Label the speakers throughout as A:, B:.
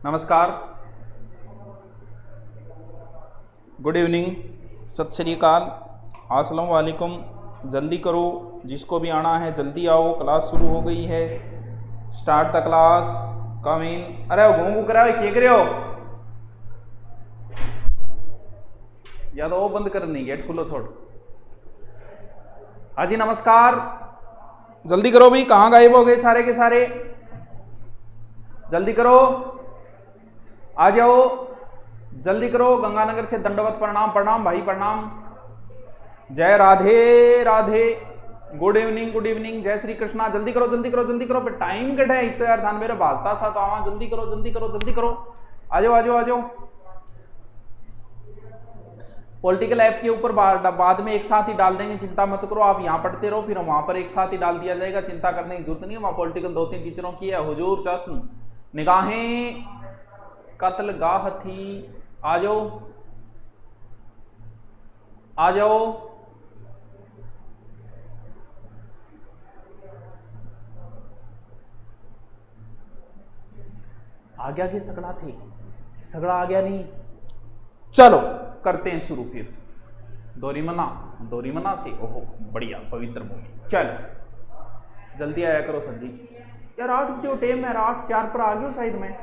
A: नमस्कार, good evening, सत श्री अकाल, अस्सलाम वालेकुम। जल्दी करो, जिसको भी आना है जल्दी आओ, क्लास शुरू हो गई है। स्टार्ट द क्लास, कम इन। अरे घूम करा क्या करे हो? या तो वो बंद करनी, गेट खुलो छोड़। हाँ जी नमस्कार, जल्दी करो भाई, कहाँ गायब हो गए सारे के सारे? जल्दी करो, आ जाओ, जल्दी करो। गंगानगर से दंडवत प्रणाम, प्रणाम भाई प्रणाम। जय Radhe Radhe, good evening good evening, जय श्री कृष्णा। जल्दी करो जल्दी करो जल्दी करो, टाइम कट है एक तो यार, धान मेरा भाजता सा तो आवा। जल्दी करो जल्दी करो जल्दी करो, आ जाओ आ जाओ आ जाओ। पॉलिटिकल ऐप के ऊपर बाद में एक साथ ही डाल देंगे, चिंता मत करो। आप यहाँ पढ़ते रहो, फिर वहां पर एक साथ ही डाल दिया जाएगा, चिंता करने की जरूरत नहीं है। वहां पॉलिटिकल 2-3 टीचरों की है। हुजूर चश्म निगाहें कत्ल गाह थी, आ जाओ आ जाओ। आ गया कि सगड़ा थे? सगड़ा आ गया नहीं? चलो करते हैं शुरू। फिर दोरीमना से, ओहो बढ़िया पवित्र भूमि। चलो जल्दी आया करो सर जी। यार 8 बजे टाइम है, 8:04 पर आ गया शायद मैं।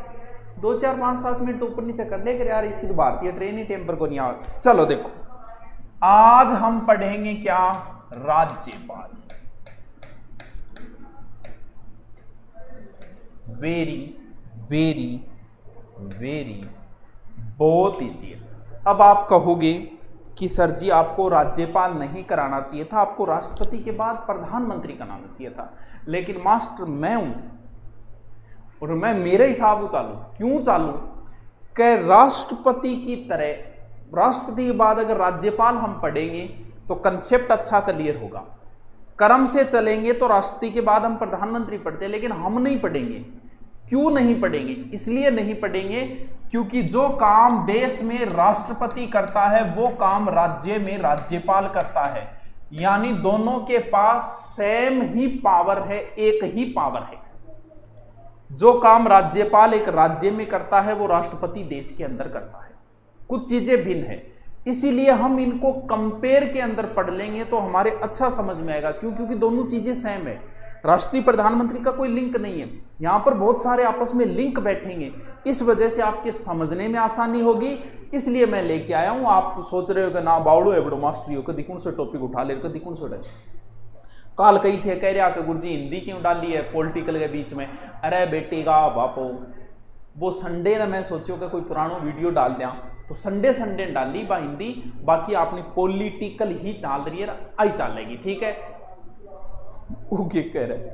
A: 2, 4, 5, 7 मिनट तो ऊपर नीचे कर ले कर यार, इसी तो भारतीय ट्रेन ही टाइम पर को नहीं आ। चलो देखो, आज हम पढ़ेंगे क्या? राज्यपाल। वेरी वेरी वेरी, बहुत इजी है। अब आप कहोगे कि सर जी आपको राज्यपाल नहीं कराना चाहिए था, आपको राष्ट्रपति के बाद प्रधानमंत्री कराना चाहिए था। लेकिन मास्टर मैं हूं और मैं मेरे हिसाब से चालू। क्यों चालू? कि राष्ट्रपति की तरह, राष्ट्रपति के बाद अगर राज्यपाल हम पढ़ेंगे तो कंसेप्ट अच्छा क्लियर होगा। क्रम से चलेंगे तो राष्ट्रपति के बाद हम प्रधानमंत्री पढ़ते हैं, लेकिन हम नहीं पढ़ेंगे। क्यों नहीं पढ़ेंगे? इसलिए नहीं पढ़ेंगे क्योंकि जो काम देश में राष्ट्रपति करता है वो काम राज्य में राज्यपाल करता है। यानी दोनों के पास सेम ही पावर है, एक ही पावर है। जो काम राज्यपाल एक राज्य में करता है वो राष्ट्रपति देश के अंदर करता है। कुछ चीजें भिन्न है, इसीलिए हम इनको कंपेयर के अंदर पढ़ लेंगे तो हमारे अच्छा समझ में आएगा। क्यों? क्योंकि दोनों चीजें सेम है। राष्ट्रीय प्रधानमंत्री का कोई लिंक नहीं है, यहां पर बहुत सारे आपस में लिंक बैठेंगे, इस वजह से आपके समझने में आसानी होगी। इसलिए मैं लेके आया हूं। आप सोच रहे हो कि ना बावड़ो है बड़ो मास्टरी हो, कभी कौन सा टॉपिक उठा ले, कभी कौन सा काल कही थे कह रहा कि गुरुजी हिंदी क्यों डाली है पॉलिटिकल के बीच में। अरे बेटी का बापो, वो संडे ने मैं सोचो कि कोई पुराना वीडियो डाल दिया तो संडे डाली बा हिंदी, बाकी आपने पॉलिटिकल ही चल रही है, आई चलेगी, ठीक है। वो क्या कह रहा है,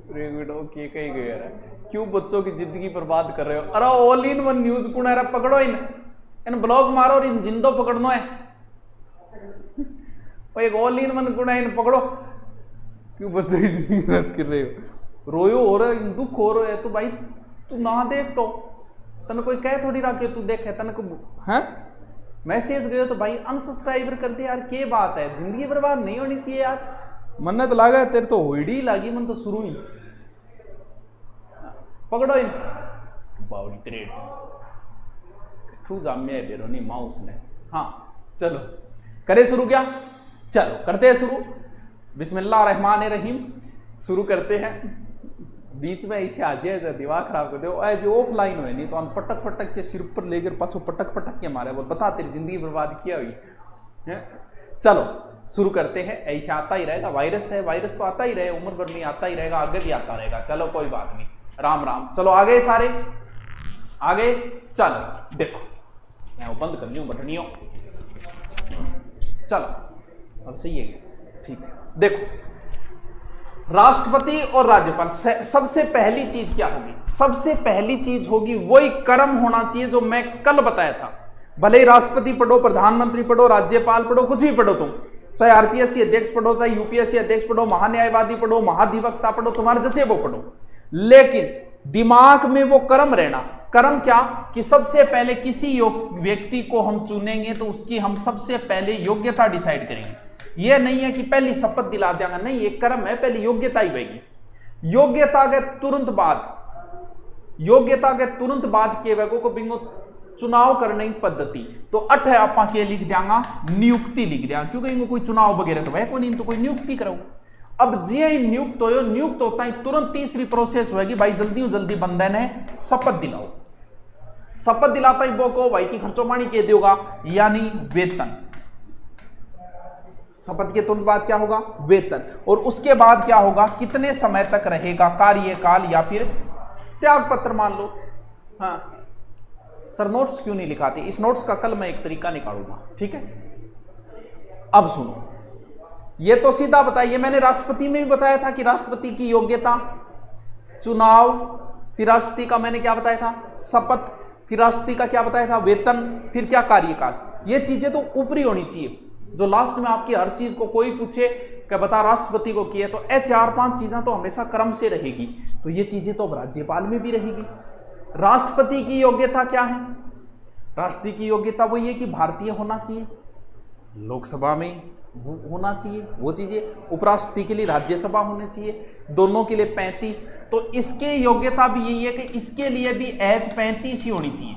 A: कह रहा है क्यों बच्चों की जिंदगी बर्बाद कर रहे हो? अरे ऑल इन वन न्यूज कुण है, पकड़ो इन ब्लॉग मारो और इन जिंदो पकड़नो है। एक ऑल इन वन कुण है, इन पकड़ो। क्यों बच्चों की जिंदगी बर्बाद कर रहे हो? रोयो हो रहा है, दुख हो रहा है तो भाई तू ना देख, तो तन कोई कह थोड़ी रहा कि तू देखे, तन को है मैसेज गयो तो भाई अनसब्सक्राइबर कर दे यार। क्या बात है, जिंदगी बर्बाद नहीं होनी चाहिए यार। मन्नत लागा है तेरे तो होड़ी लागी, मन तो शुरू ही। पकड़ो इन बावड़ी त्रेड जामिया बेरोनी माउस ने। हाँ चलो करे शुरू क्या? चलो करते हैं शुरू। बिस्मिल्लाह रहमान रहीम, शुरू करते हैं। बीच में ऐसे आ जाए दिमाग खराब कर दो, जो ऑफलाइन हुए नहीं तो हम पटक पटक के सिर पर लेकर पाछो पटक पटक के मारे, बोल बता तेरी जिंदगी बर्बाद किया हुई है। चलो शुरू करते हैं। ऐसा आता ही रहेगा, वायरस है, वायरस तो आता ही रहे, उम्र भर में आता ही रहेगा, आगे भी आता रहेगा। चलो कोई बात नहीं, राम राम। चलो आगे सारे आगे। चलो देखो मैं बंद कर लूं बटनियों। चलो अब सही है, ठीक है। देखो राष्ट्रपति और राज्यपाल, सबसे पहली चीज क्या होगी? सबसे पहली चीज होगी वही कर्म होना चाहिए जो मैं कल बताया था। भले ही राष्ट्रपति पढ़ो, प्रधानमंत्री पढ़ो, राज्यपाल पढ़ो, कुछ भी पढ़ो तुम, चाहे आरपीएससी अध्यक्ष पढ़ो, चाहे यूपीएससी अध्यक्ष पढ़ो, महान्यायवादी पढ़ो, महाधिवक्ता पढ़ो, तुम्हारे जैसे वो पढ़ो, लेकिन दिमाग में वो कर्म रहना। कर्म क्या? कि सबसे पहले किसी व्यक्ति को हम चुनेंगे तो उसकी हम सबसे पहले योग्यता डिसाइड करेंगे। यह नहीं है कि पहली शपथ दिला देंगे, नहीं, ये कर्म है, पहले योग्यता ही बनेगी। योग्यता के तुरंत बाद योग्यता के तुरंत बाद के वैगो को बिंगो चुनाव करने की पद्धति। तो अठ है आपा के लिख देंगा नियुक्ति लिख दिया, क्योंकि इनको कोई चुनाव वगैरह तो वह को नहीं, तो कोई नियुक्ति करो। अब जे नियुक्त हो, नियुक्त होता है तुरंत तीसरी प्रोसेस होगी, भाई जल्दी बंदे ने शपथ दिलाओ। शपथ दिलाता ही वो को भाई की खर्चो पानी के देगा, यानी वेतन। शपथ के तुरंत बाद क्या होगा? वेतन। और उसके बाद क्या होगा? कितने समय तक रहेगा कार्यकाल या फिर त्याग पत्र मान लो। हाँ सर नोट्स क्यों नहीं लिखाते? इस नोट्स का कल मैं एक तरीका निकालूंगा, ठीक है। अब सुनो, ये तो सीधा बताइए, मैंने राष्ट्रपति में भी बताया था कि राष्ट्रपति की योग्यता चुनाव, फिर राष्ट्रपति का मैंने क्या बताया था? शपथ, फिर राष्ट्रपति का क्या बताया था? वेतन, फिर क्या? कार्यकाल। ये चीजें तो ऊपरी होनी चाहिए, जो लास्ट में आपकी हर चीज को कोई पूछे कि बता राष्ट्रपति को किया, तो ये 4-5 चीजें तो हमेशा क्रम से रहेगी। तो ये चीजें तो अब राज्यपाल में भी रहेगी। राष्ट्रपति की योग्यता क्या है? राष्ट्रपति की योग्यता वही है कि भारतीय होना चाहिए, लोकसभा में होना चाहिए वो चीजें, उपराष्ट्रपति के लिए राज्यसभा होनी चाहिए, दोनों के लिए 35। तो इसके योग्यता भी यही है कि इसके लिए भी एज 35 ही होनी चाहिए।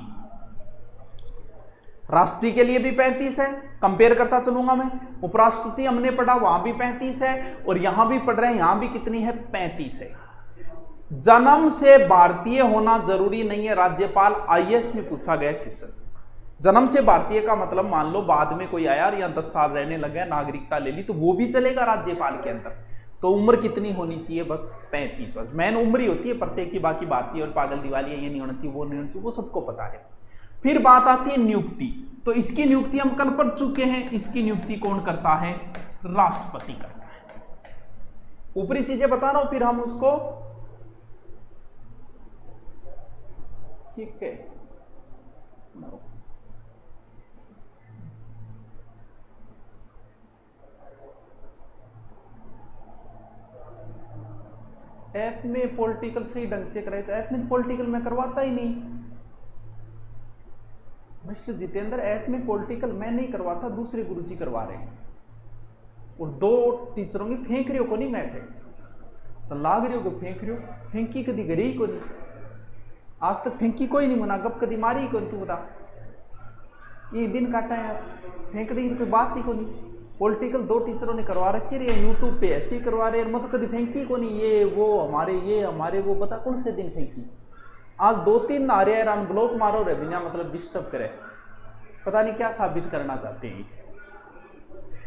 A: राष्ट्रपति के लिए भी 35 है, कंपेयर करता चलूंगा मैं। उपराष्ट्रपति हमने पढ़ा वहां भी 35 है, और यहां भी पढ़ रहे हैं, यहां भी कितनी है? 35 है। जन्म से भारतीय होना जरूरी नहीं है। राज्यपाल आईएएस में पूछा गया क्वेश्चन, जन्म से भारतीय का मतलब मान लो बाद में कोई आया या 10 साल रहने लगे, नागरिकता ले ली, तो वो भी चलेगा राज्यपाल के अंदर। तो उम्र कितनी होनी चाहिए? बस 35 वर्ष। मेन उम्र ही होती है प्रत्येक की, बाकी भारतीय और पागल दिवाली ये नहीं होना चाहिए, वो नहीं होना चाहिए, वो सबको पता है। फिर बात आती है नियुक्ति। तो इसकी नियुक्ति हम कल पढ़ चुके हैं। इसकी नियुक्ति कौन करता है? राष्ट्रपति करता है। ऊपरी चीजें बता रहा हूं, फिर हम उसको, ठीक है, ऐप में पॉलिटिकल सही ढंग से कराए, तो ऐप में पॉलिटिकल में करवाता ही नहीं मिस्टर जितेंद्र। ऐप में पॉलिटिकल मैं नहीं करवाता, दूसरे गुरुजी करवा रहे हैं। और 2 टीचरों की फेंक रहे हो को नहीं बैठे, तो लाग रहे हो को फेंक रहे हो, फेंकी कदी गरी ही को नहीं, आज तक फेंकी कोई नहीं मुना, गप कदी मारी ही को नहीं। तू बता, ये दिन काटा है फेंकने की कोई बात ही को नहीं। पॉलिटिकल 2 टीचरों ने करवा रखी है, यूट्यूब पे ऐसे ही करवा रहे हैं, मतलब कभी फेंकी को नहीं, ये हमारे वो बता कौन से दिन फेंकी। आज 2-3 आ रहे हैं, अनब्लॉक मारो रे बिना मतलब डिस्टर्ब करे, पता नहीं क्या साबित करना चाहते हैं।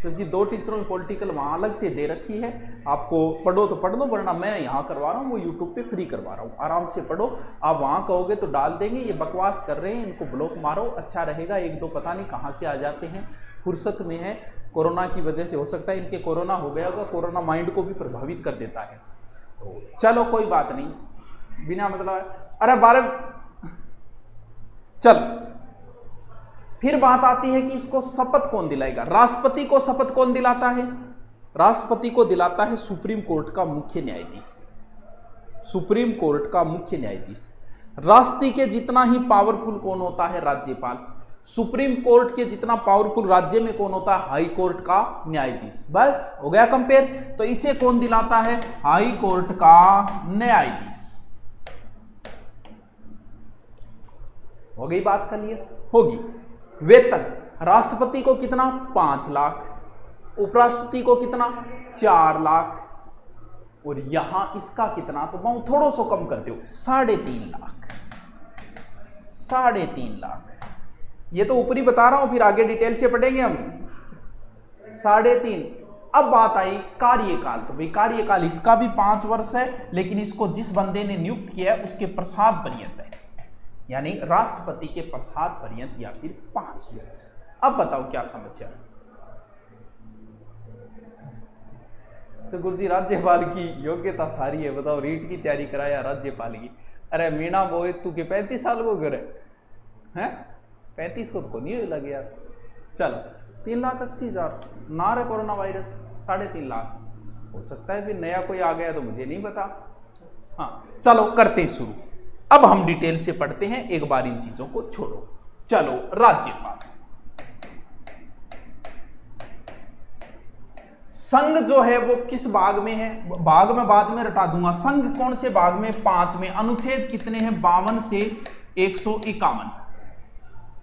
A: क्योंकि 2 टीचरों ने पॉलिटिकल वहाँ अलग से दे रखी है, आपको पढ़ो तो पढ़ लो, वरना मैं यहाँ करवा रहा हूँ, वो यूट्यूब पे फ्री करवा रहा हूँ, आराम से पढ़ो। आप वहाँ कहोगे तो डाल देंगे, ये बकवास कर रहे हैं, इनको ब्लॉक मारो, अच्छा रहेगा। 1-2 पता नहीं कहाँ से आ जाते हैं, फुर्सत में है, कोरोना की वजह से हो सकता है इनके कोरोना हो गया होगा, कोरोना माइंड को भी प्रभावित कर देता है। तो चलो कोई बात नहीं, बिना मतलब अरे 12 चल। फिर बात आती है कि इसको शपथ कौन दिलाएगा? राष्ट्रपति को शपथ कौन दिलाता है? राष्ट्रपति को दिलाता है सुप्रीम कोर्ट का मुख्य न्यायाधीश। सुप्रीम कोर्ट का मुख्य न्यायाधीश। राष्ट्रपति के जितना ही पावरफुल कौन होता है? राज्यपाल। सुप्रीम कोर्ट के जितना पावरफुल राज्य में कौन होता है? हाई कोर्ट का न्यायाधीश। बस हो गया कंपेयर। तो इसे कौन दिलाता है? हाई कोर्ट का न्यायाधीश। हो गई बात क्लियर? होगी। वेतन राष्ट्रपति को कितना? 5 लाख, उपराष्ट्रपति को कितना? 4 लाख, और यहां इसका कितना? तो मैं थोड़ा सा कम कर दो, 3.5 लाख। 3.5 लाख ये तो ऊपरी बता रहा हूं, फिर आगे डिटेल से पढ़ेंगे हम। 3.5। अब बात आई कार्यकाल। तो भाई कार्यकाल इसका भी 5 वर्ष है, लेकिन इसको जिस बंदे ने नियुक्त किया है उसके प्रसाद पर्यंत है, यानी राष्ट्रपति के प्रसाद पर्यंत या फिर 5 ईयर। अब बताओ क्या समस्या है? तो गुरुजी राज्यपाल की योग्यता सारी है, बताओ रीट की तैयारी कराया राज्यपाल की। अरे मीणा बोए तू के 35 साल को करे हैं? 35 को तो नहीं लग यार। चल 3,80,000 ना रे कोरोना वायरस 3.5 लाख हो सकता है, फिर नया कोई आ गया तो मुझे नहीं पता। हाँ चलो करते हैं शुरू। अब हम डिटेल से पढ़ते हैं, एक बार इन चीजों को छोड़ो। चलो राज्यपाल संघ जो है वो किस भाग में है, भाग में बाद में रटा दूंगा। संघ कौन से भाग में, 5 में। अनुच्छेद कितने हैं, 52 से 151।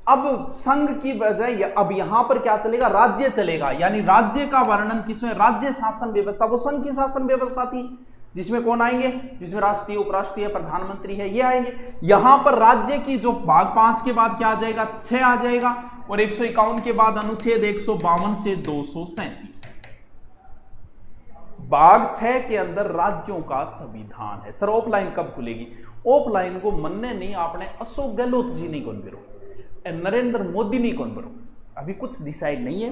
A: अब संघ की बजाय अब यहां पर क्या चलेगा, राज्य चलेगा, यानी राज्य का वर्णन किसमें, राज्य शासन व्यवस्था। वो संघ की शासन व्यवस्था थी जिसमें कौन आएंगे, जिसमें राष्ट्रीय, उपराष्ट्रीय, प्रधानमंत्री है, ये आएंगे। यहां पर राज्य की जो भाग 5 के बाद क्या आ जाएगा, 6 आ जाएगा, और 151 के बाद अनुच्छेद 152 से 237। भाग 6 के अंदर राज्यों का संविधान है। सर ऑफलाइन कब खुलेगी, ऑफलाइन को मनने नहीं, आपने अशोक गहलोत जी नहीं कौन करो, नरेंद्र मोदी नहीं कौन करो, अभी कुछ डिसाइड नहीं है,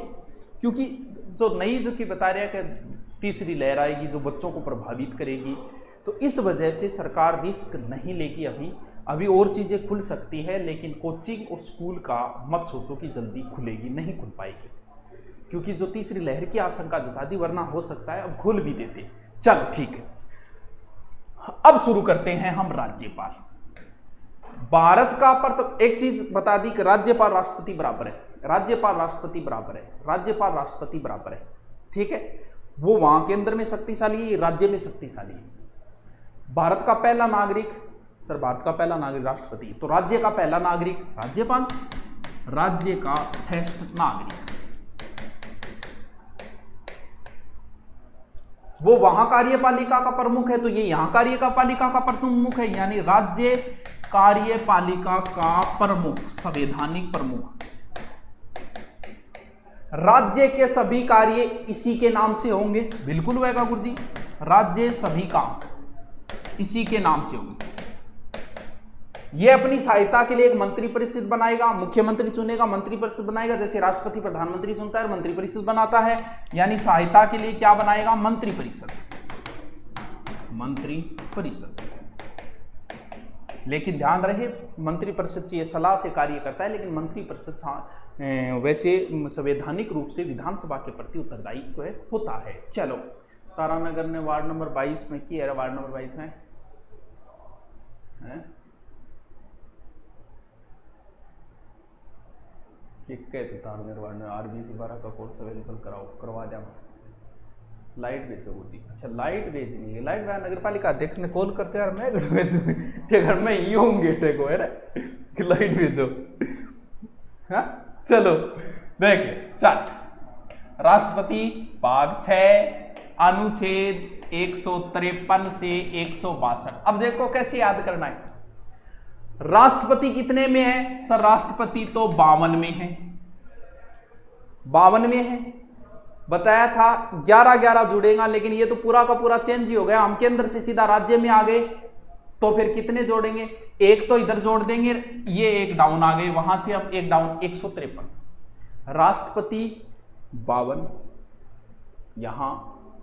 A: क्योंकि जो नई जो की बता रहे हैं कि तीसरी लहर आएगी जो बच्चों को प्रभावित करेगी, तो इस वजह से सरकार रिस्क नहीं लेगी। अभी और चीजें खुल सकती है, लेकिन कोचिंग और स्कूल का मत सोचो कि जल्दी खुलेगी, नहीं खुल पाएगी, क्योंकि जो तीसरी लहर की आशंका जता दी, वरना हो सकता है अब खोल भी देते। चलो ठीक है, अब शुरू करते हैं हम राज्यपाल। भारत का पर तो एक चीज बता दी कि राज्यपाल राष्ट्रपति बराबर है, राज्यपाल राष्ट्रपति बराबर है, राज्यपाल राष्ट्रपति बराबर है, ठीक है। वो वहां के अंदर में शक्तिशाली है, राज्य में शक्तिशाली है। भारत का पहला नागरिक, सर भारत का पहला नागरिक राष्ट्रपति, तो राज्य का पहला नागरिक राज्यपाल, राज्य का फर्स्ट नागरिक, वो वहां कार्यपालिका का प्रमुख है, तो ये यहां कार्यपालिका का प्रमुख है, यानी राज्य कार्यपालिका का प्रमुख, संवैधानिक प्रमुख। राज्य के सभी कार्य इसी के नाम से होंगे, बिल्कुल होगा गुरुजी, राज्य सभी काम इसी के नाम से होंगे। ये अपनी सहायता के लिए एक मंत्री परिषद बनाएगा, मुख्यमंत्री चुनेगा, मंत्री परिषद बनाएगा, जैसे राष्ट्रपति प्रधानमंत्री चुनता है, मंत्री परिषद बनाता है, यानी सहायता के लिए क्या बनाएगा, मंत्री परिषद, मंत्री परिषद। लेकिन ध्यान रहे मंत्री परिषद से ये सलाह से कार्य करता है, लेकिन मंत्री परिषद वैसे संवैधानिक रूप से विधानसभा के प्रति उत्तरदायी होता है। चलो, तारानगर ने वार्ड नंबर 22 में किया, वार्ड नंबर 22 में है तारानगर वार्ड में RBC 12 का कोर्स अवेलेबल करवा दिया, लाइट भेजो जी। अच्छा लाइट भेजनी है, लाइट नगर पालिका अध्यक्ष ने कॉल करते यार, मैं भेजू घर में ही होंगे टेको है कि लाइट भेजो। हाँ चलो देखिए, चल राष्ट्रपति भाग 6 अनुच्छेद 153 से 162। अब देखो कैसे याद करना है। राष्ट्रपति कितने में है, सर राष्ट्रपति तो 52 में है, 52 में है, बताया था 11-11 जुड़ेगा, लेकिन ये तो पूरा का पूरा चेंज ही हो गया, हम केंद्र से सीधा राज्य में आ गए, तो फिर कितने जोड़ेंगे, एक तो इधर जोड़ देंगे, ये एक डाउन आ गए, वहां से हम एक डाउन 153। राष्ट्रपति 52, यहां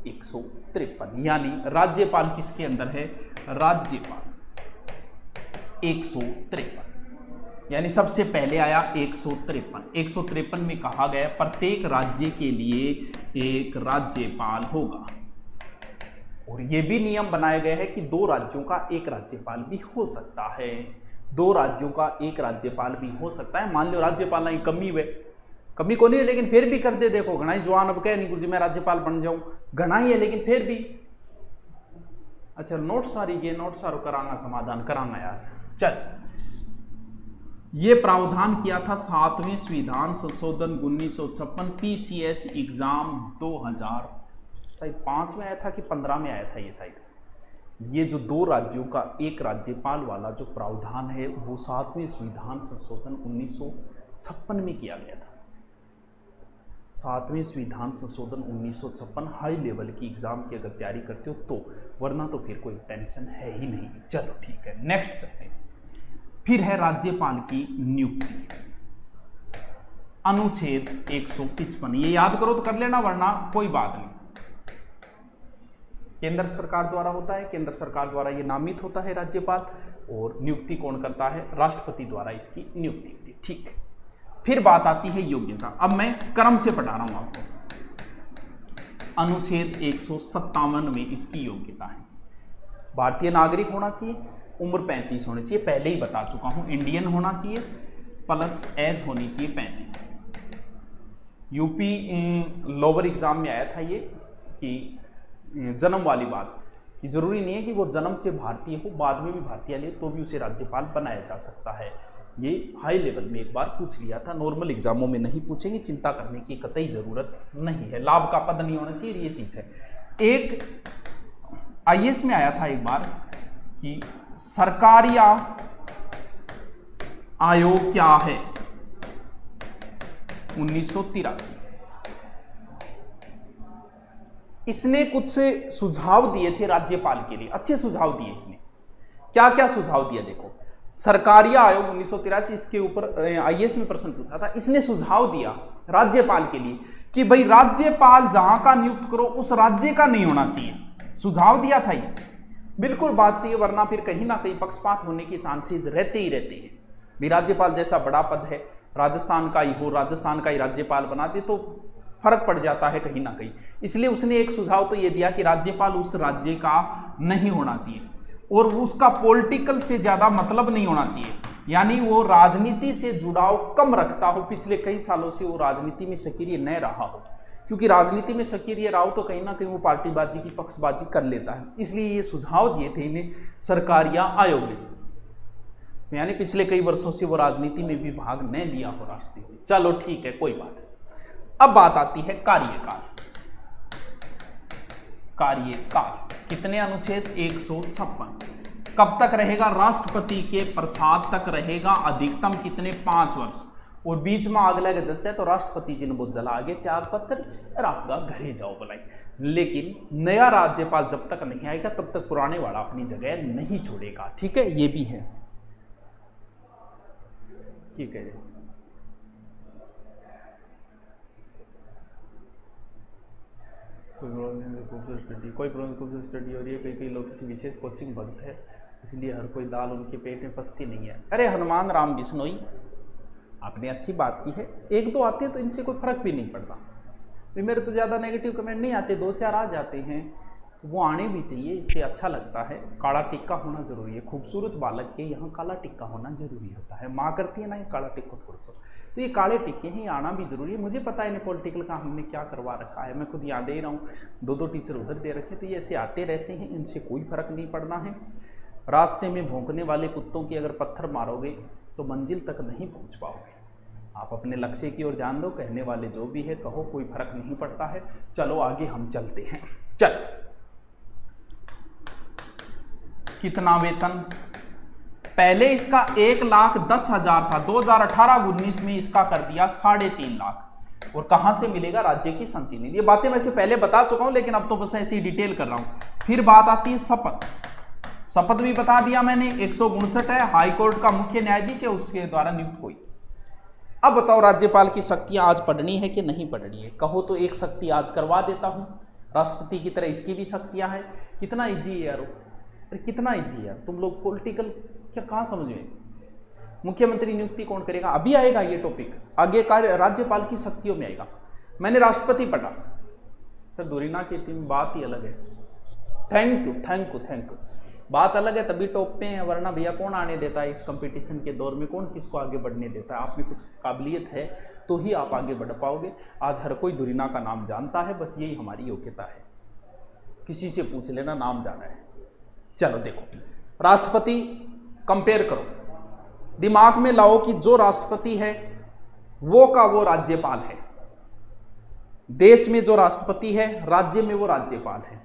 A: 153, यानी राज्यपाल किसके अंदर है, राज्यपाल 153, यानी सबसे पहले आया 153। 153 में कहा गया प्रत्येक राज्य के लिए एक राज्यपाल होगा, और यह भी नियम बनाया गया है कि 2 राज्यों का एक राज्यपाल भी हो सकता है, 2 राज्यों का एक राज्यपाल भी हो सकता है। मान लो राज्यपाल नहीं कमी को नहीं है, लेकिन फिर भी कर दे, देखो घना ही जवान अब कह नहीं गुरुजी मैं राज्यपाल बन जाऊं, घना ही है, लेकिन फिर भी। अच्छा नोट सारी ये नोट सारो कराना, समाधान कराना यार। चल, ये प्रावधान किया था 7वें संविधान संशोधन 1956 PCS एग्जाम 2005 में आया था कि 15 में आया था ये शायद। ये जो 2 राज्यों का एक राज्यपाल वाला जो प्रावधान है वो 7वें संविधान संशोधन 1956 में किया गया था। 7वें संविधान संशोधन 1956 हाई लेवल की एग्जाम की अगर तैयारी करते हो तो, वरना तो फिर कोई टेंशन है ही नहीं। चलो ठीक है, नेक्स्ट चलते हैं। फिर है राज्यपाल की नियुक्ति, अनुच्छेद 155। ये याद करो तो कर लेना, वरना कोई बात नहीं। केंद्र सरकार द्वारा होता है, केंद्र सरकार द्वारा ये नामित होता है राज्यपाल, और नियुक्ति कौन करता है, राष्ट्रपति द्वारा इसकी नियुक्ति होती है। ठीक है, फिर बात आती है योग्यता। अब मैं क्रम से पढ़ा रहा हूं आपको। अनुच्छेद 157 में इसकी योग्यता है, भारतीय नागरिक होना चाहिए, उम्र 35 होनी चाहिए, पहले ही बता चुका हूं, इंडियन होना चाहिए, प्लस एज होनी चाहिए 35। यूपी लोअर एग्जाम में आया था ये, कि जन्म वाली बात, कि जरूरी नहीं है कि वो जन्म से भारतीय हो, बाद में भी भारतीय ले तो भी उसे राज्यपाल बनाया जा सकता है। ये हाई लेवल में एक बार पूछ लिया था, नॉर्मल एग्जामों में नहीं पूछेंगे, चिंता करने की कतई जरूरत नहीं है। लाभ का पद नहीं होना चाहिए, ये चीज है। एक आईएएस में आया था एक बार कि सरकारिया आयोग क्या है, 1983। इसने कुछ सुझाव दिए थे राज्यपाल के लिए, अच्छे सुझाव दिए इसने। क्या क्या सुझाव दिया देखो, सरकारिया आयोग 1983, इसके ऊपर आईएएस में प्रश्न पूछा था। इसने सुझाव दिया राज्यपाल के लिए कि भाई राज्यपाल जहां का नियुक्त करो उस राज्य का नहीं होना चाहिए, सुझाव दिया था ये। बिल्कुल बात सही है, वरना फिर कहीं ना कहीं पक्षपात होने के चांसेस रहते ही रहते हैं। भी राज्यपाल जैसा बड़ा पद है, राजस्थान का ही हो, राजस्थान का ही राज्यपाल बना दे तो फर्क पड़ जाता है कहीं ना कहीं। इसलिए उसने एक सुझाव तो ये दिया कि राज्यपाल उस राज्य का नहीं होना चाहिए और उसका पॉलिटिकल से ज्यादा मतलब नहीं होना चाहिए, यानी वो राजनीति से जुड़ाव कम रखता हो, पिछले कई सालों से वो राजनीति में सक्रिय न रहा हो, क्योंकि राजनीति में सक्रिय रहा हो तो कहीं ना कहीं वो पार्टीबाजी की पक्षबाजी कर लेता है। इसलिए ये सुझाव दिए थे इन्हें सरकारिया आयोग ने, यानी पिछले कई वर्षों से वो राजनीति में भी भाग न लिया हो राष्ट्रीय में। चलो ठीक है, कोई बात है। अब बात आती है कार्यकाल। कार्यकाल कितने अनुच्छेद, 156। कब तक रहेगा, राष्ट्रपति के प्रसाद तक रहेगा, अधिकतम कितने, 5 वर्ष। और बीच में आग लग जच्चा है तो राष्ट्रपति जी ने बहुत जला आगे त्याग पत्र और आपका घरे जाओ बुलाई। लेकिन नया राज्यपाल जब तक नहीं आएगा तब तक पुराने वाला अपनी जगह नहीं छोड़ेगा। ठीक है, ये भी है। ठीक है, कोई प्रॉब्लम स्टडी हो रही है, कई लोग किसी विशेष कोचिंग भक्त है इसलिए हर कोई दाल उनके पेट में पचती नहीं है। अरे हनुमान राम बिश्नोई, आपने अच्छी बात की है। एक दो आते हैं तो इनसे कोई फर्क भी नहीं पड़ता। मेरे तो ज़्यादा नेगेटिव कमेंट नहीं आते, 2-4 आ जाते हैं तो वो आने भी चाहिए, इससे अच्छा लगता है। काला टिक्का होना जरूरी है, खूबसूरत बालक के यहाँ काला टिक्का होना जरूरी होता है। माँ करती है ना ये काला टिक्का थोड़ा सा, तो ये काले टिक्के हैं, आना भी जरूरी है। मुझे पता है इन्हें पॉलिटिकल का हमने क्या करवा रखा है, मैं खुद यहाँ दे रहा हूँ, 2-2 टीचर उधर दे रखे, तो ये ऐसे आते रहते हैं, इनसे कोई फर्क नहीं पड़ना है। रास्ते में भौंकने वाले कुत्तों की अगर पत्थर मारोगे तो मंजिल तक नहीं पहुँच पाओगे। आप अपने लक्ष्य की ओर ध्यान दो, कहने वाले जो भी है कहो, कोई फर्क नहीं पड़ता है। चलो आगे हम चलते हैं। चल, कितना वेतन, पहले इसका 1,10,000 था, 2018-19 में इसका कर दिया 3.5 लाख। और कहां से मिलेगा, राज्य की संचित निधि। ये बातें वैसे पहले बता चुका हूं लेकिन अब तो बस ऐसे ही डिटेल कर रहा हूं। फिर बात आती है शपथ। शपथ भी बता दिया मैंने, 159 है, हाईकोर्ट का मुख्य न्यायाधीश है, उसके द्वारा नियुक्त कोई। अब बताओ राज्यपाल की शक्तियां आज पढ़नी है कि नहीं पढ़नी है। कहो तो एक शक्ति आज करवा देता हूं, राष्ट्रपति की तरह इसकी भी शक्तियां हैं। कितना इजी है यार, कितना इजी है यार। तुम लोग पॉलिटिकल क्या कहां समझ में। मुख्यमंत्री नियुक्ति कौन करेगा, अभी आएगा ये टॉपिक, आगे कार्य राज्यपाल की शक्तियों में आएगा। मैंने राष्ट्रपति पढ़ा सर, दुरीना की टीम बात ही अलग है। Thank you thank you thank you, बात अलग है तभी टॉप पे है, वरना भैया कौन आने देता है इस कंपटीशन के दौर में, कौन किसको आगे बढ़ने देता है। आप में कुछ काबिलियत है तो ही आप आगे बढ़ पाओगे। आज हर कोई दुरीना का नाम जानता है, बस यही हमारी योग्यता है। किसी से पूछ लेना, नाम जाना है। चलो देखो, राष्ट्रपति कंपेयर करो, दिमाग में लाओ कि जो राष्ट्रपति है वो का वो राज्यपाल है। देश में जो राष्ट्रपति है, राज्य में वो राज्यपाल है।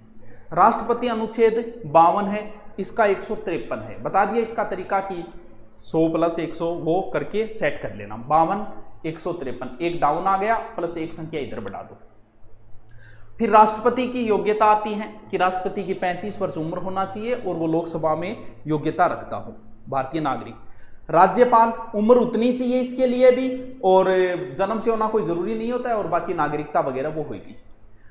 A: राष्ट्रपति अनुच्छेद 52 है, इसका 153 है। बता दिया इसका तरीका कि 100 + 100 वो करके सेट कर लेना। 52 153, एक डाउन आ गया, प्लस एक संख्या इधर बढ़ा दो। फिर राष्ट्रपति की योग्यता आती है कि राष्ट्रपति की 35 वर्ष उम्र होना चाहिए और वो लोकसभा में योग्यता रखता हो, भारतीय नागरिक। राज्यपाल उम्र उतनी चाहिए इसके लिए भी, और जन्म से होना कोई जरूरी नहीं होता है, और बाकी नागरिकता वगैरह वो होगी।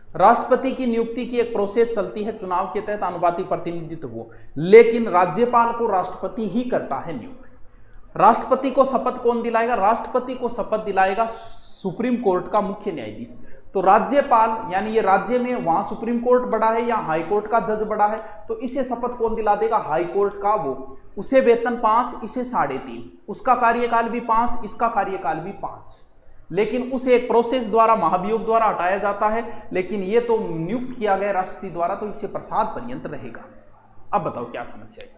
A: राष्ट्रपति की नियुक्ति की एक प्रोसेस चलती है, चुनाव के तहत अनुपातिक प्रतिनिधित्व हो, लेकिन राज्यपाल को राष्ट्रपति ही करता है नियुक्त। राष्ट्रपति को शपथ कौन दिलाएगा, राष्ट्रपति को शपथ दिलाएगा सुप्रीम कोर्ट का मुख्य न्यायाधीश। तो राज्यपाल यानी ये राज्य में वहां सुप्रीम कोर्ट बड़ा है या हाई कोर्ट का जज बड़ा है, तो इसे शपथ कौन दिला देगा, हाई कोर्ट का वो। उसे वेतन 5, इसे 3.5, उसका कार्यकाल भी 5, इसका कार्यकाल भी 5। लेकिन उसे एक प्रोसेस द्वारा, महाभियोग द्वारा हटाया जाता है। लेकिन ये तो नियुक्त किया गया राष्ट्रपति द्वारा, तो इसे प्रसाद पर्यंत रहेगा। अब बताओ क्या समस्या है,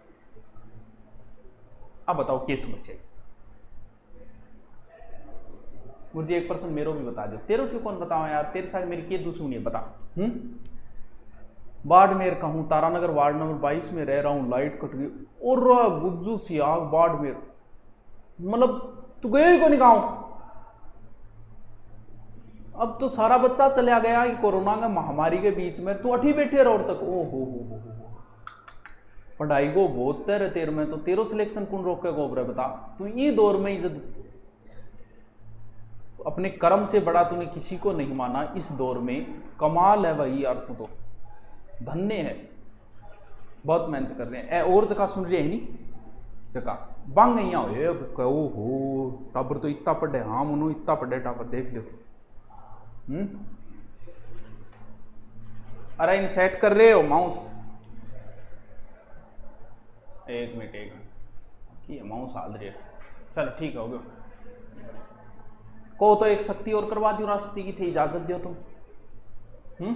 A: अब बताओ क्या समस्या है। मुझे एक पर्सन मेरो भी बता दो, तेरे क्यों कौन बताओ यार, तेरे साथ मेरी क्या दुश्मनी है बता। बाड़मेर का हूं, तारानगर वार्ड नंबर 22 में रह रहा हूं, लाइट कट गई और गुज्जू सियाग बाड़मेर, मतलब तू गए ही को नहीं गाँव। अब तो सारा बच्चा चला गया कोरोना का महामारी के बीच में, तू अठी बैठे रहो तक। ओ हो पढ़ाई को बहुत तेरे में तो तेरो सिलेक्शन कौन रोके गोबरे बता। तू ये दौर में इज्जत अपने कर्म से बड़ा तूने किसी को नहीं माना इस दौर में, कमाल है भाई यार, तू तो धन्य है, बहुत मेहनत कर रहे हैं। और जगह सुन रहे हैं नहीं जगह बंग हो टाबर तो इतना पढ़े, हाँ मनो इतना पढ़े टाबर, देख लो तू। अरे इन सेट कर रहे हो माउस, एक मिनट माउस हाल रही है, चलो ठीक है हो गया। को तो एक शक्ति और करवा दियो राष्ट्रपति की थी, इजाजत दो तुम,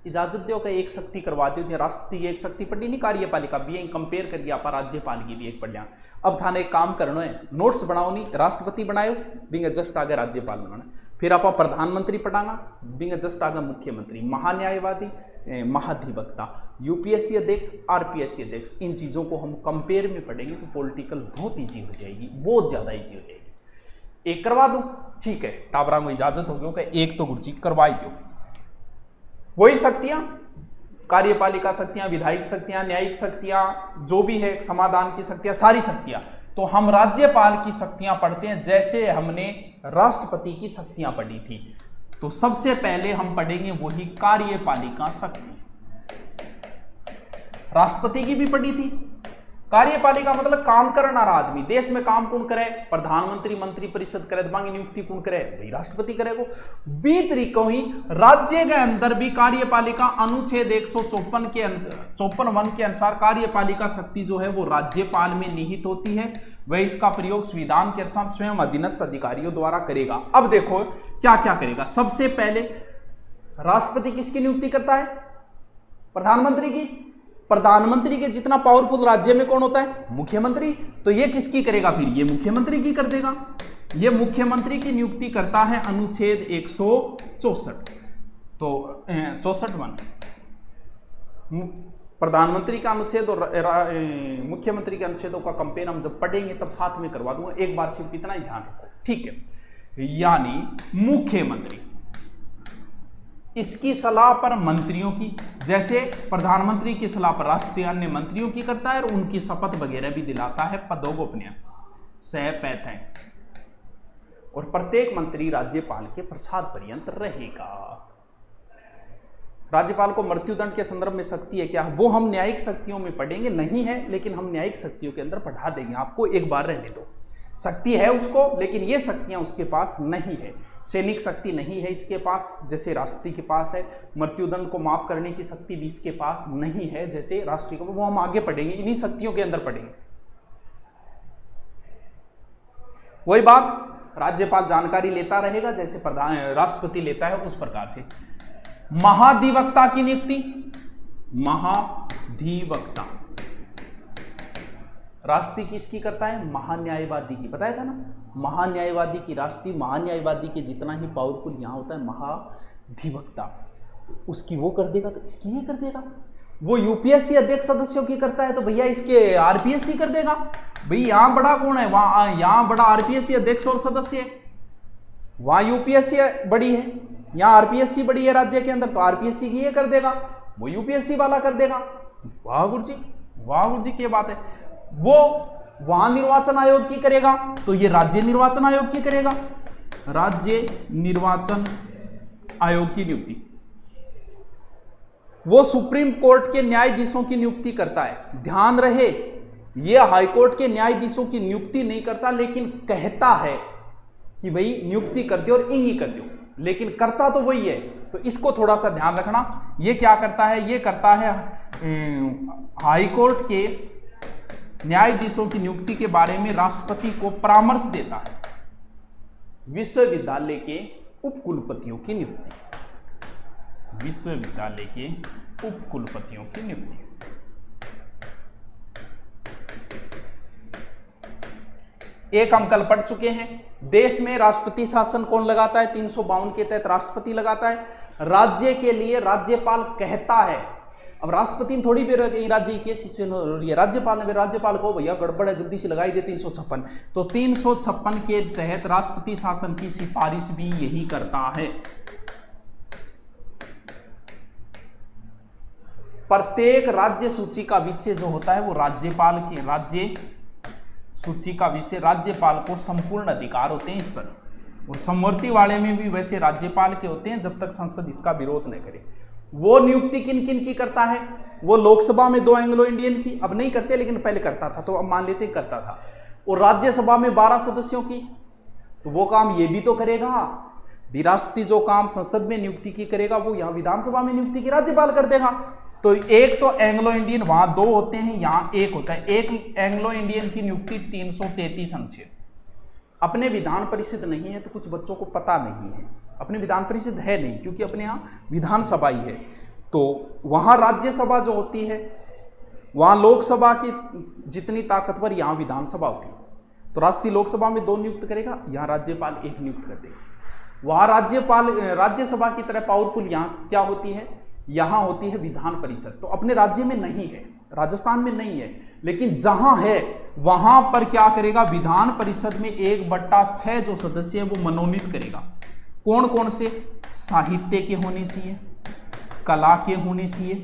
A: इजाजत दो का एक शक्ति करवा दियो। जो राष्ट्रपति की एक शक्ति पढ़ी नहीं, कार्यपालिका भी कंपेयर कर दिया, राज्यपाल की भी एक पढ़ लिया। अब थाने एक काम करना है, नोट्स बनाओ नहीं, राष्ट्रपति बनायो बिंग जस्ट आगे राज्यपाल बनाना, फिर आप प्रधानमंत्री पढ़ाना बिंग जस्ट आगे मुख्यमंत्री, महान्यायवादी, महाधिवक्ता, यूपीएससी अध्यक्ष, आरपीएससी अध्यक्ष, इन चीजों को हम कंपेयर में पढ़ेंगे तो पॉलिटिकल बहुत ईजी हो जाएगी, बहुत ज्यादा ईजी हो जाएगी। एक करवा दूं, ठीक है, टाबरा को इजाजत हो गया, एक तो गुरुजी करवाई दो। वही शक्तियां, कार्यपालिका शक्तियां, विधायिक शक्तियां, न्यायिक शक्तियां, जो भी है समाधान की शक्तियां, सारी शक्तियां। तो हम राज्यपाल की शक्तियां पढ़ते हैं जैसे हमने राष्ट्रपति की शक्तियां पढ़ी थी। तो सबसे पहले हम पढ़ेंगे वही कार्यपालिका शक्ति। राष्ट्रपति की भी पढ़ी थी, कार्यपालिका मतलब काम करना रहा आदमी, देश में काम कौन करे, प्रधानमंत्री, मंत्री परिषद करे, बाकी नियुक्ति कौन करे, भाई राष्ट्रपति करेगा। बी तरीकों ही राज्य के अंदर भी कार्यपालिका अनुच्छेद 154 के 54 के अनुसार कार्यपालिका शक्ति जो है वो राज्यपाल में निहित होती है। वह इसका प्रयोग संविधान के अनुसार स्वयं अधीनस्थ अधिकारियों द्वारा करेगा। अब देखो क्या क्या करेगा। सबसे पहले राष्ट्रपति किसकी नियुक्ति करता है, प्रधानमंत्री की। प्रधानमंत्री के जितना पावरफुल राज्य में कौन होता है, मुख्यमंत्री। तो ये किसकी करेगा, फिर ये मुख्यमंत्री की कर देगा। ये मुख्यमंत्री की नियुक्ति करता है अनुच्छेद 164। तो 64 प्रधानमंत्री का अनुच्छेद और मुख्यमंत्री के अनुच्छेदों का कंपेयर हम जब पढ़ेंगे तब साथ में करवा दूंगा, एक बार सिर्फ इतना ही ध्यान रखो, ठीक है। यानी मुख्यमंत्री इसकी सलाह पर मंत्रियों की, जैसे प्रधानमंत्री की सलाह पर राष्ट्रपति अन्य मंत्रियों की करता है और उनकी शपथ वगैरह भी दिलाता है, पदों गोपनीय सह है। और प्रत्येक मंत्री राज्यपाल के प्रसाद पर्यंत रहेगा। राज्यपाल को मृत्युदंड के संदर्भ में शक्ति है क्या, वो हम न्यायिक शक्तियों में पढ़ेंगे, नहीं है लेकिन हम न्यायिक शक्तियों के अंदर पढ़ा देंगे आपको, एक बार रहने दो। शक्ति है उसको, लेकिन ये शक्तियां उसके पास नहीं है। सैनिक शक्ति नहीं है इसके पास, जैसे राष्ट्रपति के पास है। मृत्युदंड को माफ करने की शक्ति भी इसके पास नहीं है, जैसे राष्ट्रपति को। वो हम आगे पढ़ेंगे, इन्हीं शक्तियों के अंदर पढ़ेंगे। वही बात राज्यपाल जानकारी लेता रहेगा जैसे राष्ट्रपति लेता है, उस प्रकार से। महाधिवक्ता की नियुक्ति, महाधिवक्ता राष्ट्रपति किसकी करता है, महान्यायवादी की। बताया था ना, महान्यायवादी की। राष्ट्रपति महान्यायवादी के जितना ही पावरफुल यहां होता है महाधिवक्ता, तो उसकी वो कर देगा तो इसकी ये कर देगा। वो यूपीएससी अध्यक्ष सदस्यों की करता है तो भैया इसके आरपीएससी कर देगा। भाई यहां बड़ा कौन है, वहां यहां बड़ा आरपीएससी अध्यक्ष और सदस्य है, वहां यूपीएससी बड़ी है, यहां आरपीएससी बड़ी है राज्य के अंदर, तो आरपीएससी की ये कर देगा, वो यूपीएससी वाला कर देगा। वाह गुरु जी, वाह गुरु जी, क्या बात है। वो वहां निर्वाचन आयोग की करेगा तो ये राज्य निर्वाचन आयोग की करेगा, राज्य निर्वाचन आयोग की नियुक्ति। वो सुप्रीम कोर्ट के न्यायाधीशों की नियुक्ति करता है। ध्यान रहे, ये हाईकोर्ट के न्यायाधीशों की नियुक्ति नहीं करता, लेकिन कहता है कि भाई नियुक्ति कर दो और इंगी कर दो, लेकिन करता तो वही है। तो इसको थोड़ा सा ध्यान रखना। ये क्या करता है, ये करता है हाईकोर्ट के न्यायाधीशों की नियुक्ति के बारे में राष्ट्रपति को परामर्श देता है। विश्वविद्यालय के उपकुलपतियों की नियुक्ति, विश्वविद्यालय के उपकुलपतियों की नियुक्ति। एक हम कल पढ़ चुके हैं, देश में राष्ट्रपति शासन कौन लगाता है? 352 के तहत राष्ट्रपति लगाता है। राज्य के लिए राज्यपाल कहता है। अब राष्ट्रपति ने थोड़ी भी राज्य की सिचुएशन हो रही है, राज्यपाल ने, राज्यपाल को भैया गड़बड़ है जल्दी से लगाई दे 356। तो 356 के तहत राष्ट्रपति शासन की सिफारिश भी यही करता है। प्रत्येक राज्य सूची का विषय जो होता है वो राज्यपाल के, राज्य सूची का विषय राज्यपाल को संपूर्ण अधिकार होते हैं इस पर। और समवर्ती वाले में भी वैसे राज्यपाल के होते हैं जब तक संसद इसका विरोध न करे। वो नियुक्ति किन किन की करता है? वो लोकसभा में 2 एंग्लो इंडियन की, अब नहीं करते लेकिन पहले करता था, तो अब मान लेते करता था। और राज्यसभा में 12 सदस्यों की, तो वो काम ये भी तो करेगा। राष्ट्रपति जो काम संसद में नियुक्ति की करेगा वो यहाँ विधानसभा में नियुक्ति की राज्यपाल कर देगा। तो एक तो एंग्लो इंडियन, वहां 2 होते हैं, यहाँ 1 होता है। एक एंग्लो इंडियन की नियुक्ति 333 अनुच्छेद। अपने विधान परिषद नहीं है तो कुछ बच्चों को पता नहीं है, अपने विधान परिषद है नहीं क्योंकि अपने यहाँ विधानसभा ही है। तो वहाँ राज्यसभा जो होती है, वहाँ लोकसभा की जितनी ताकतवर यहाँ विधानसभा होती है। तो राष्ट्रीय लोकसभा में 2 नियुक्त करेगा, यहाँ राज्यपाल 1 नियुक्त कर देगा। वहाँ राज्यपाल राज्यसभा की तरह पावरफुल यहाँ क्या होती है? यहाँ होती है विधान परिषद। तो अपने राज्य में नहीं है, राजस्थान में नहीं है, लेकिन जहां है वहां पर क्या करेगा? विधान परिषद में 1/6 जो सदस्य है वो मनोनीत करेगा। कौन कौन से? साहित्य के होने चाहिए, कला के होने चाहिए,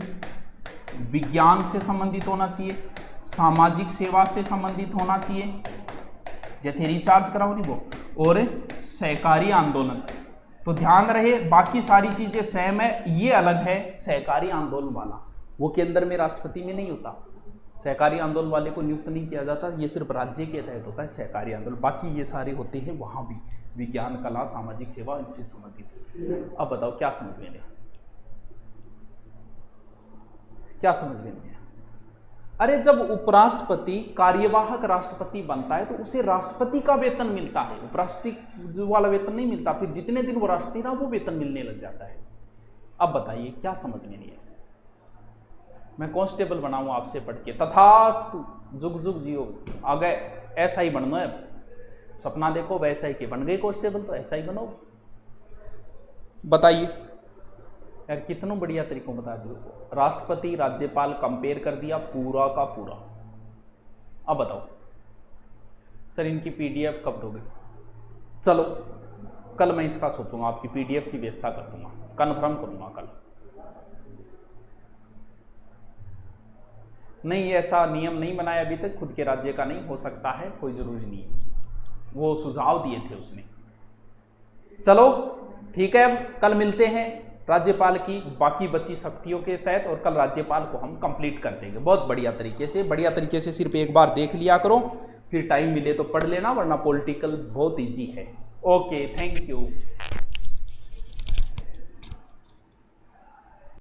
A: विज्ञान से संबंधित होना चाहिए, सामाजिक सेवा से संबंधित होना चाहिए, जैसे रिचार्ज कराओ नहीं वो, और सहकारी आंदोलन। तो ध्यान रहे बाकी सारी चीजें सेम है, ये अलग है सहकारी आंदोलन वाला, वो केंद्र में राष्ट्रपति में नहीं होता। सहकारी आंदोलन वाले को नियुक्त नहीं किया जाता, ये सिर्फ राज्य के तहत होता है सहकारी आंदोलन। बाकी ये सारे होते हैं वहां भी, विज्ञान, कला, सामाजिक सेवा, इनसे संबंधित। अब बताओ क्या समझ में नहीं, क्या समझ में नहीं है? अरे जब उपराष्ट्रपति कार्यवाहक राष्ट्रपति बनता है तो उसे राष्ट्रपति का वेतन मिलता है, उपराष्ट्रपति जो वाला वेतन नहीं मिलता। फिर जितने दिन वो राष्ट्रपति रहा वो वेतन मिलने लग जाता है। अब बताइए क्या समझ में नहीं है? मैं कांस्टेबल बनाऊं आपसे पढ़ के, तथास्तु, जुग जुग जियो, आ गए, ऐसा ही बनना है। सपना देखो वैसा ही के बन गए कांस्टेबल, तो ऐसा ही बनो। बताइए यार, कितना बढ़िया तरीकों बता दिया। राष्ट्रपति राज्यपाल कंपेयर कर दिया पूरा का पूरा। अब बताओ सर इनकी पीडीएफ कब दोगे? चलो कल मैं इसका सोचूंगा, आपकी पीडीएफ की व्यवस्था कर दूंगा, कन्फर्म करूंगा कल। नहीं ऐसा नियम नहीं बनाया अभी तक, खुद के राज्य का नहीं हो सकता है, कोई जरूरी नहीं है, वो सुझाव दिए थे उसने। चलो ठीक है, कल मिलते हैं राज्यपाल की बाकी बची शक्तियों के तहत, और कल राज्यपाल को हम कंप्लीट कर देंगे बहुत बढ़िया तरीके से। सिर्फ एक बार देख लिया करो, फिर टाइम मिले तो पढ़ लेना, वरना पॉलिटिकल बहुत इजी है। Okay, thank you.